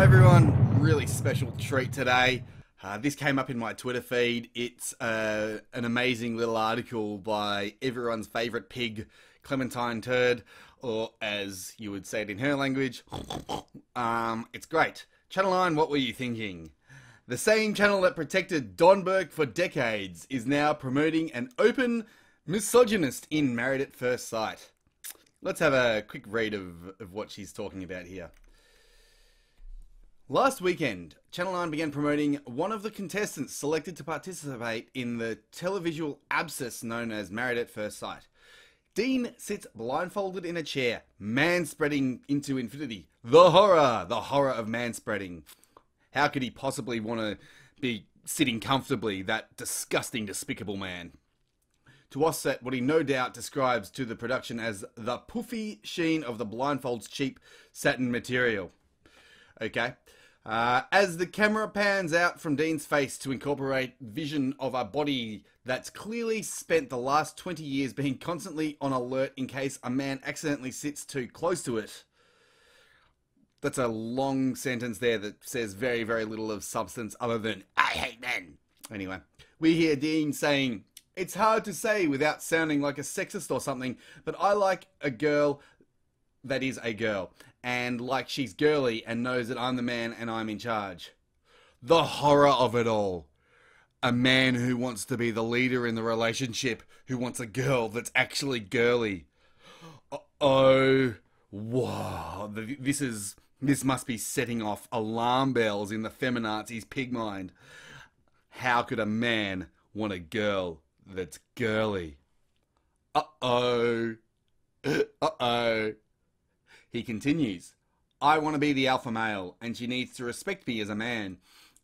everyone, really special treat today. This came up in my Twitter feed. It's an amazing little article by everyone's favourite pig, Clementine Turd, or as you would say it in her language. It's great. Channel 9, what were you thinking? The same channel that protected Don Burke for decades is now promoting an open misogynist in Married at First Sight. Let's have a quick read of what she's talking about here. Last weekend, Channel 9 began promoting one of the contestants selected to participate in the televisual abscess known as Married at First Sight. Dean sits blindfolded in a chair, manspreading into infinity. The horror of manspreading. How could he possibly want to be sitting comfortably, that disgusting, despicable man? To offset what he no doubt describes to the production as the puffy sheen of the blindfold's cheap satin material. Okay. As the camera pans out from Dean's face to incorporate vision of a body that's clearly spent the last 20 years being constantly on alert in case a man accidentally sits too close to it. That's a long sentence there that says very, very little of substance other than, I hate men. Anyway, we hear Dean saying, it's hard to say without sounding like a sexist or something, but I like a girl that is a girl. And like she's girly and knows that I'm the man and I'm in charge. The horror of it all. A man who wants to be the leader in the relationship, who wants a girl that's actually girly. Oh, wow. This must be setting off alarm bells in the feminazis' pig mind. How could a man want a girl that's girly? Uh-oh. Uh-oh. He continues, I want to be the alpha male, and she needs to respect me as a man.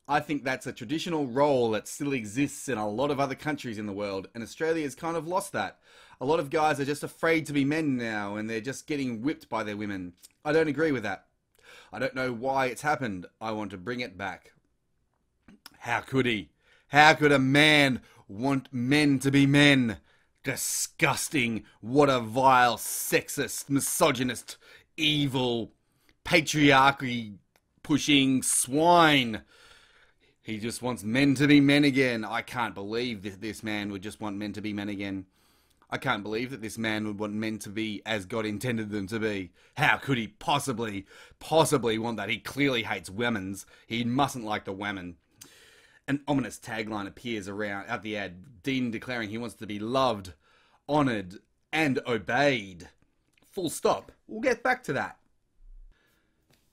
I think that's a traditional role that still exists in a lot of other countries in the world, and Australia's kind of lost that. A lot of guys are just afraid to be men now, and they're just getting whipped by their women. I don't agree with that. I don't know why it's happened. I want to bring it back. How could he? How could a man want men to be men? Disgusting. What a vile, sexist, misogynist, evil, patriarchy pushing swine. He just wants men to be men again. I can't believe that this man would just want men to be men again. I can't believe that this man would want men to be as God intended them to be. How could he possibly want that? He clearly hates women's. He mustn't like the women. An ominous tagline appears at the ad, Dean declaring he wants to be loved, honoured, and obeyed. Full stop. We'll get back to that.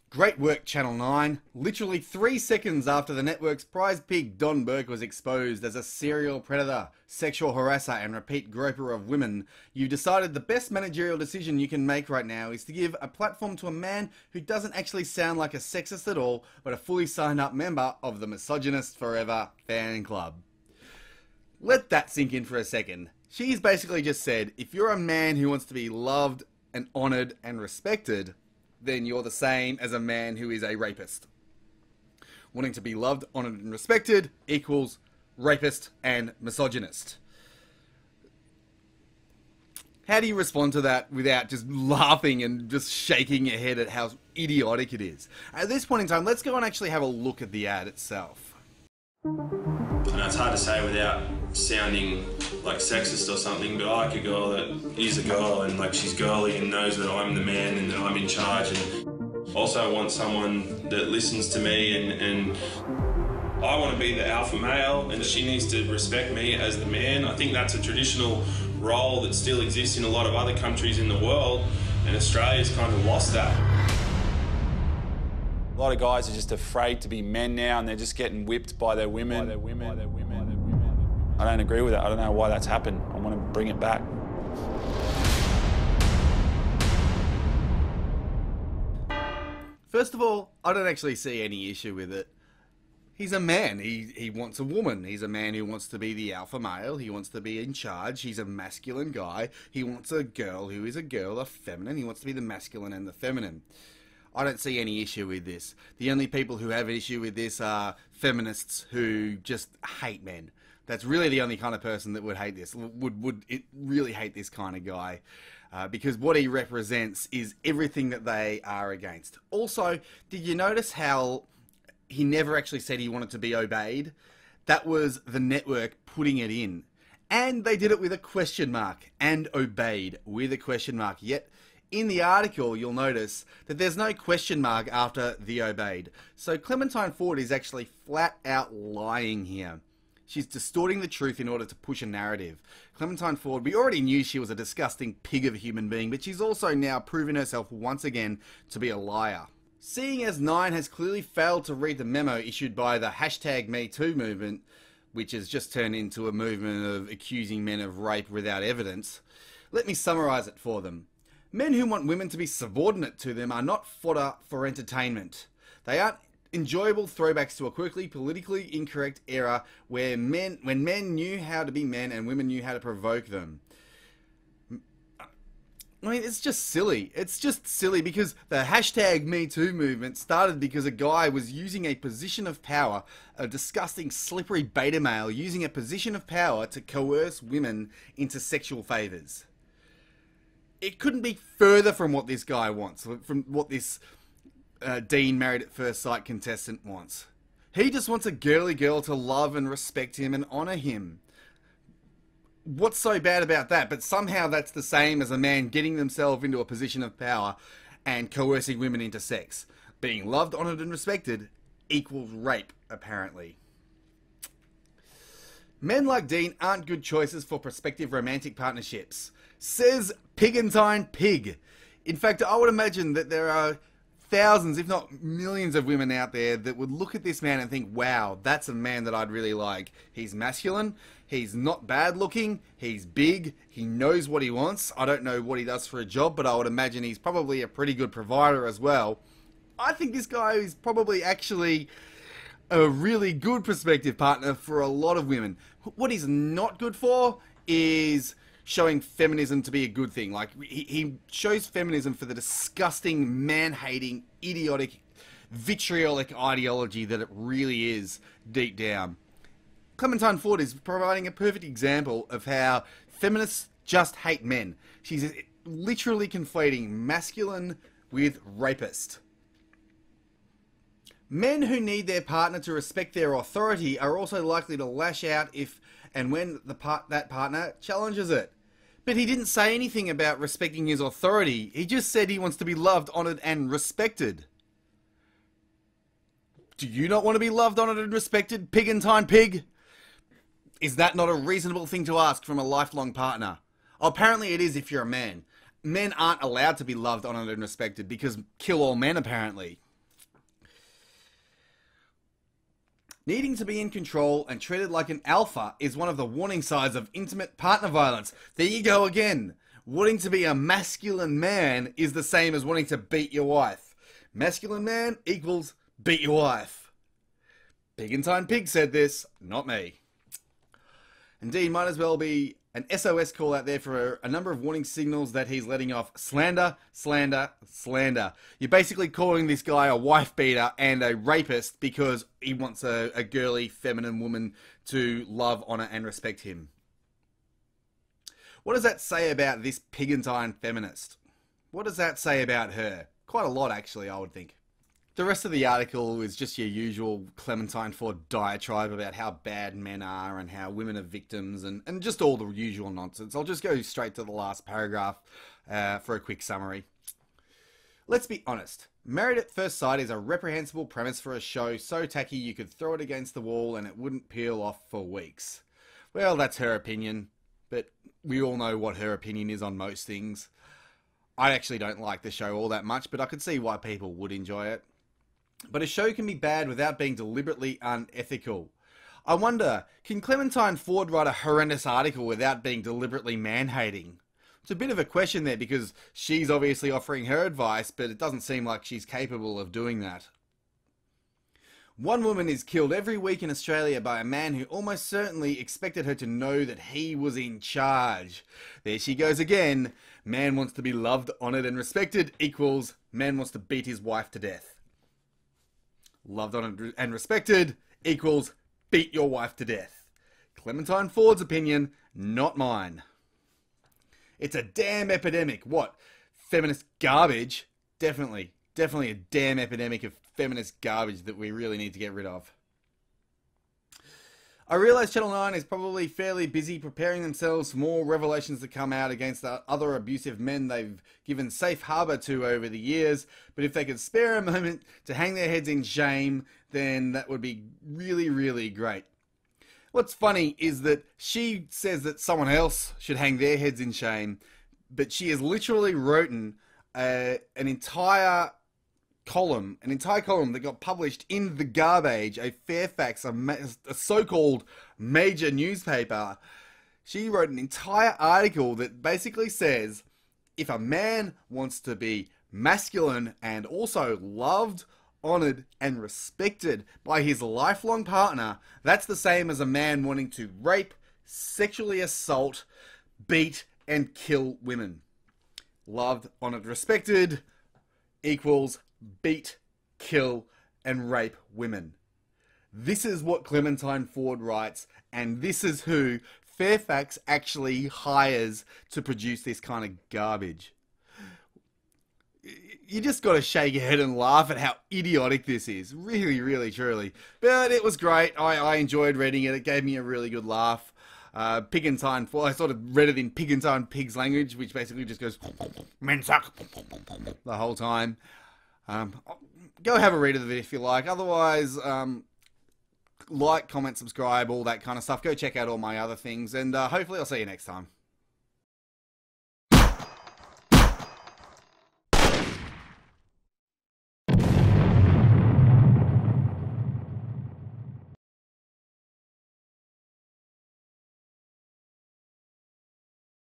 Great work, Channel 9. Literally 3 seconds after the network's prize pig Don Burke was exposed as a serial predator, sexual harasser, and repeat groper of women, you've decided the best managerial decision you can make right now is to give a platform to a man who doesn't actually sound like a sexist at all, but a fully signed up member of the Misogynist Forever fan club. Let that sink in for a second. She's basically just said, if you're a man who wants to be loved and honoured and respected, then you're the same as a man who is a rapist. Wanting to be loved, honoured and respected equals rapist and misogynist. How do you respond to that without just laughing and just shaking your head at how idiotic it is? At this point in time, let's go and actually have a look at the ad itself. I know it's hard to say without sounding like sexist or something, but I like a girl that is a girl and like she's girly and knows that I'm the man and that I'm in charge, and also I want someone that listens to me and I want to be the alpha male and she needs to respect me as the man. I think that's a traditional role that still exists in a lot of other countries in the world, and Australia's kind of lost that. A lot of guys are just afraid to be men now and they're just getting whipped by their women. I don't agree with that. I don't know why that's happened. I want to bring it back. First of all, I don't actually see any issue with it. He's a man. He wants a woman. He's a man who wants to be the alpha male. He wants to be in charge. He's a masculine guy. He wants a girl who is a girl, a feminine. He wants to be the masculine and the feminine. I don't see any issue with this. The only people who have an issue with this are feminists who just hate men. That's really the only kind of person that would hate this, would really hate this kind of guy. Because what he represents is everything that they are against. Also, did you notice how he never actually said he wanted to be obeyed? That was the network putting it in. And they did it with a question mark, and obeyed with a question mark. Yet, in the article, you'll notice that there's no question mark after the obeyed. So Clementine Ford is actually flat out lying here. She's distorting the truth in order to push a narrative. Clementine Ford, we already knew she was a disgusting pig of a human being, but she's also now proven herself once again to be a liar. Seeing as Nine has clearly failed to read the memo issued by the #MeToo movement, which has just turned into a movement of accusing men of rape without evidence, let me summarise it for them. Men who want women to be subordinate to them are not fodder for entertainment. They aren't enjoyable throwbacks to a quirky, politically incorrect era when men knew how to be men and women knew how to provoke them. I mean, it's just silly. It's just silly because the #MeToo movement started because a guy was using a position of power, a disgusting, slippery beta male using a position of power to coerce women into sexual favours. It couldn't be further from what this guy wants, from what this Dean Married at First Sight contestant wants. He just wants a girly girl to love and respect him and honour him. What's so bad about that? But somehow that's the same as a man getting themselves into a position of power and coercing women into sex. Being loved, honoured and respected equals rape, apparently. Men like Dean aren't good choices for prospective romantic partnerships, says Pigantine Pig. In fact, I would imagine that there are thousands, if not millions of women out there that would look at this man and think, wow, that's a man that I'd really like. He's masculine, he's not bad looking, he's big, he knows what he wants. I don't know what he does for a job, but I would imagine he's probably a pretty good provider as well. I think this guy is probably actually a really good prospective partner for a lot of women. What he's not good for is showing feminism to be a good thing. Like, he shows feminism for the disgusting, man-hating, idiotic, vitriolic ideology that it really is deep down. Clementine Ford is providing a perfect example of how feminists just hate men. She's literally conflating masculine with rapist. Men who need their partner to respect their authority are also likely to lash out if and when that partner challenges it. But he didn't say anything about respecting his authority. He just said he wants to be loved, honoured and respected. Do you not want to be loved, honoured and respected, Pigantine Pig? Is that not a reasonable thing to ask from a lifelong partner? Apparently it is if you're a man. Men aren't allowed to be loved, honoured and respected because kill all men apparently. Needing to be in control and treated like an alpha is one of the warning signs of intimate partner violence. There you go again. Wanting to be a masculine man is the same as wanting to beat your wife. Masculine man equals beat your wife. Pigantine Pig said this, not me. Indeed, might as well be an SOS call out there for a number of warning signals that he's letting off. Slander, slander, slander. You're basically calling this guy a wife beater and a rapist because he wants a girly, feminine woman to love, honour and respect him. What does that say about this Pigantine feminist? What does that say about her? Quite a lot, actually, I would think. The rest of the article is just your usual Clementine Ford diatribe about how bad men are and how women are victims and just all the usual nonsense. I'll just go straight to the last paragraph for a quick summary. Let's be honest. Married at First Sight is a reprehensible premise for a show so tacky you could throw it against the wall and it wouldn't peel off for weeks. Well, that's her opinion, but we all know what her opinion is on most things. I actually don't like the show all that much, but I could see why people would enjoy it. But a show can be bad without being deliberately unethical. I wonder, can Clementine Ford write a horrendous article without being deliberately man-hating? It's a bit of a question there because she's obviously offering her advice, but it doesn't seem like she's capable of doing that. One woman is killed every week in Australia by a man who almost certainly expected her to know that he was in charge. There she goes again. Man wants to be loved, honoured and respected equals man wants to beat his wife to death. Loved, honoured and respected equals beat your wife to death. Clementine Ford's opinion, not mine. It's a damn epidemic. What? Feminist garbage? Definitely a damn epidemic of feminist garbage that we really need to get rid of. I realise Channel 9 is probably fairly busy preparing themselves for more revelations to come out against the other abusive men they've given safe harbour to over the years, but if they could spare a moment to hang their heads in shame, then that would be really, really great. What's funny is that she says that someone else should hang their heads in shame, but she has literally written an entire column that got published in The Garbage, a Fairfax, a so-called major newspaper. She wrote an entire article that basically says, if a man wants to be masculine and also loved, honoured and respected by his lifelong partner, that's the same as a man wanting to rape, sexually assault, beat and kill women. Loved, honoured, respected equals beat, kill, and rape women. This is what Clementine Ford writes, and this is who Fairfax actually hires to produce this kind of garbage. You just got to shake your head and laugh at how idiotic this is. Really, really, truly. But it was great. I enjoyed reading it. It gave me a really good laugh. Pigantine, well, I sort of read it in Pigantine Pig's language, which basically just goes, men suck, the whole time. Go have a read of it if you like. Otherwise, like, comment, subscribe, all that kind of stuff. Go check out all my other things, and hopefully I'll see you next time.